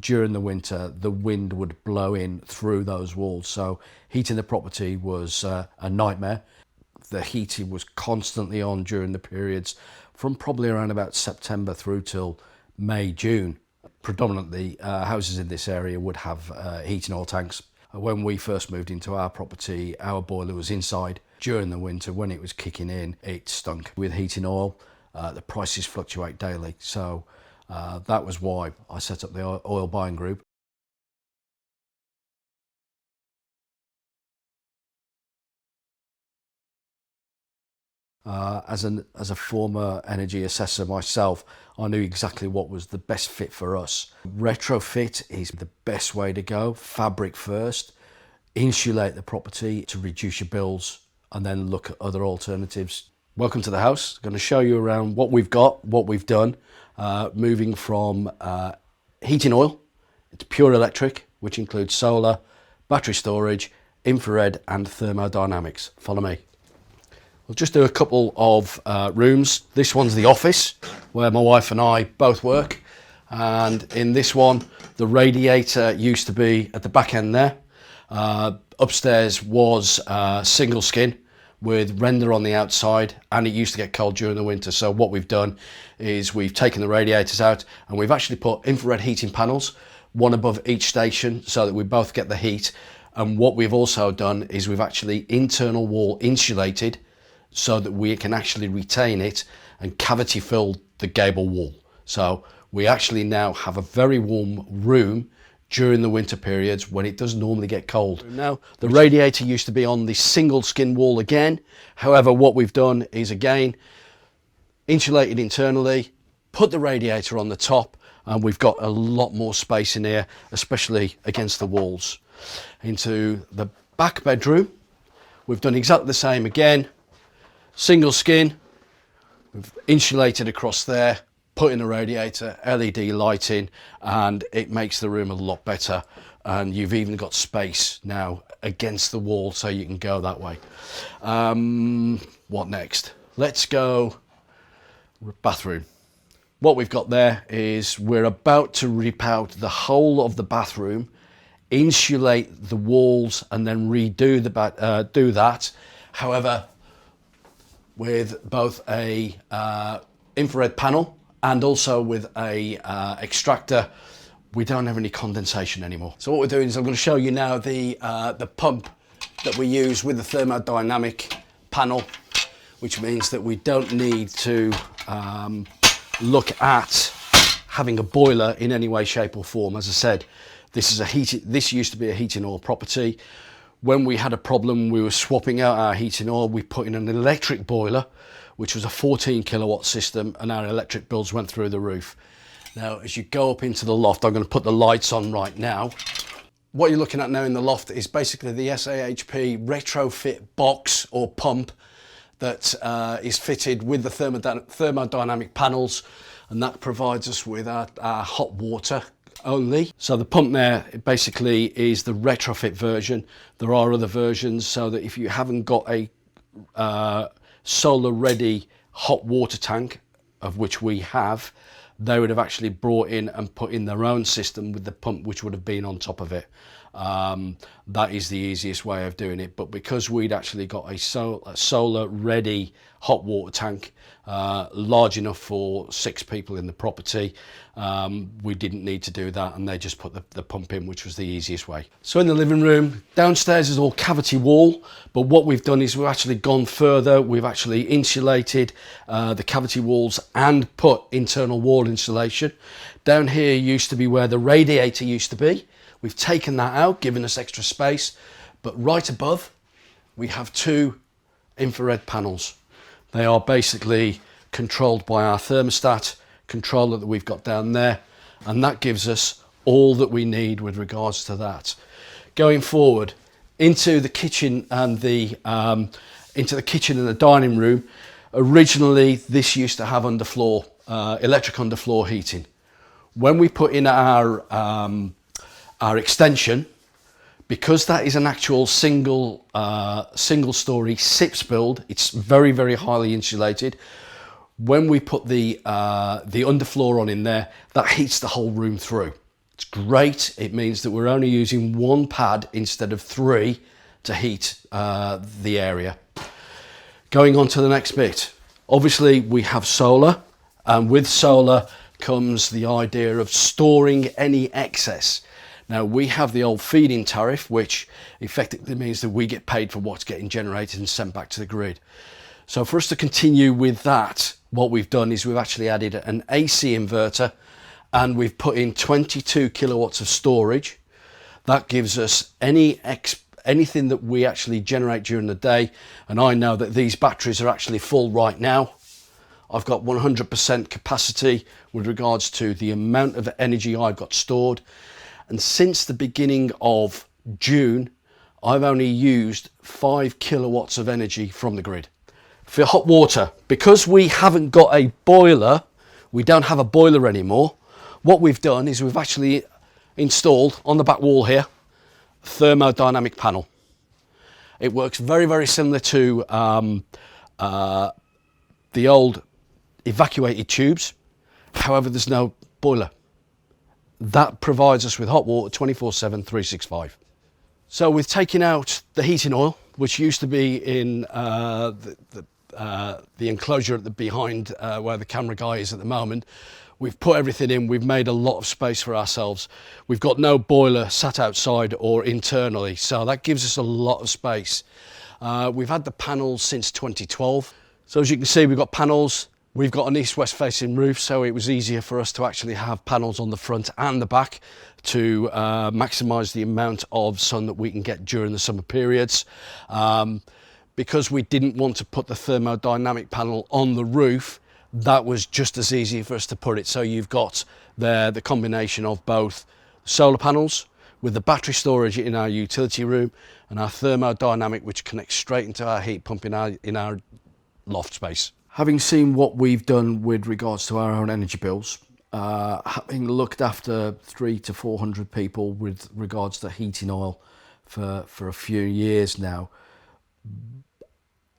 during the winter, the wind would blow in through those walls. So heating the property was a nightmare. The heating was constantly on during the periods from probably around about September through till May, June. Predominantly houses in this area would have heating oil tanks. When we first moved into our property, our boiler was inside. During the winter, when it was kicking in, it stunk. With heating oil, the prices fluctuate daily. So that was why I set up the oil buying group. As a former energy assessor myself, I knew exactly what was the best fit for us. Retrofit is the best way to go. Fabric first, insulate the property to reduce your bills, and then look at other alternatives. Welcome to the house. I'm going to show you around what we've got, what we've done, moving from heating oil to pure electric, which includes solar, battery storage, infrared and thermodynamics. Follow me. We'll just do a couple of rooms. This one's the office where my wife and I both work. And in this one, the radiator used to be at the back end there. Upstairs was single skin with render on the outside, and it used to get cold during the winter. So what we've done is we've taken the radiators out and we've actually put infrared heating panels, one above each station, so that we both get the heat. And what we've also done is we've actually internal wall insulated so that we can actually retain it and cavity fill the gable wall. So we actually now have a very warm room during the winter periods when it does normally get cold. Now, the radiator used to be on the single skin wall again. However, what we've done is again, insulated internally, put the radiator on the top, and we've got a lot more space in here, especially against the walls. Into the back bedroom, we've done exactly the same again. Single skin, we've insulated across there, put in a radiator, LED lighting, and it makes the room a lot better. And you've even got space now against the wall so you can go that way. What next? Let's go bathroom. What we've got there is we're about to rip out the whole of the bathroom, insulate the walls, and then redo do that. However, with both a infrared panel and also with a extractor, we don't have any condensation anymore. So what we're doing is I'm going to show you now the pump that we use with the thermodynamic panel, which means that we don't need to look at having a boiler in any way, shape or form. As I said, this used to be a heating oil property. When we had a problem, we were swapping out our heating oil, we put in an electric boiler, which was a 14 kilowatt system, and our electric bills went through the roof. Now, as you go up into the loft, I'm going to put the lights on right now. What you're looking at now in the loft is basically the SAHP Retrofit box or pump that is fitted with the thermodynamic panels, and that provides us with our hot water only. So the pump there basically is the Retrofit version. There are other versions, so that if you haven't got a solar ready hot water tank, of which we have, they would have actually brought in and put in their own system with the pump, which would have been on top of it. That is the easiest way of doing it. But because we'd actually got a solar ready hot water tank, large enough for 6 people in the property, we didn't need to do that, and they just put the pump in, which was the easiest way. So in the living room, downstairs is all cavity wall, but what we've done is we've actually gone further. We've actually insulated the cavity walls and put internal wall insulation. Down here used to be where the radiator used to be. We've taken that out, giving us extra space, but right above we have 2 infrared panels. They are basically controlled by our thermostat controller that we've got down there, and that gives us all that we need with regards to that. Going forward into the kitchen and the dining room, originally this used to have electric underfloor heating. When we put in our extension, because that is an actual single story SIPS build, it's very, very highly insulated. When we put the underfloor on in there, that heats the whole room through. It's great. It means that we're only using one pad instead of 3 to heat the area. Going on to the next bit. Obviously we have solar, and with solar comes the idea of storing any excess. Now we have the old feed-in tariff, which effectively means that we get paid for what's getting generated and sent back to the grid. So for us to continue with that, what we've done is we've actually added an AC inverter, and we've put in 22 kilowatts of storage. That gives us anything that we actually generate during the day. And I know that these batteries are actually full right now. I've got 100% capacity with regards to the amount of energy I've got stored. And since the beginning of June, I've only used 5 kilowatts of energy from the grid. For hot water, because we haven't got a boiler, we don't have a boiler anymore. What we've done is we've actually installed on the back wall here thermodynamic panel. It works very, very similar to the old evacuated tubes. However, there's no boiler. That provides us with hot water 24/7, 365. So with taking out the heating oil, which used to be in the enclosure behind where the camera guy is at the moment, we've put everything in. We've made a lot of space for ourselves. We've got no boiler sat outside or internally, so that gives us a lot of space. We've had the panels since 2012. So as you can see, we've got panels. We've got an east-west facing roof, so it was easier for us to actually have panels on the front and the back to maximise the amount of sun that we can get during the summer periods. Because we didn't want to put the thermodynamic panel on the roof, that was just as easy for us to put it. So you've got there the combination of both solar panels with the battery storage in our utility room and our thermodynamic, which connects straight into our heat pump in our loft space. Having seen what we've done with regards to our own energy bills, having looked after 300 to 400 people with regards to heating oil for a few years now,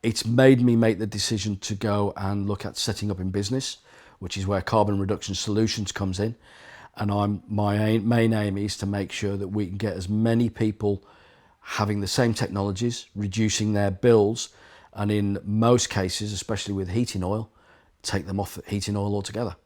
it's made me make the decision to go and look at setting up in business, which is where Carbon Reduction Solutions comes in. And my main aim is to make sure that we can get as many people having the same technologies, reducing their bills, and in most cases, especially with heating oil, take them off heating oil altogether.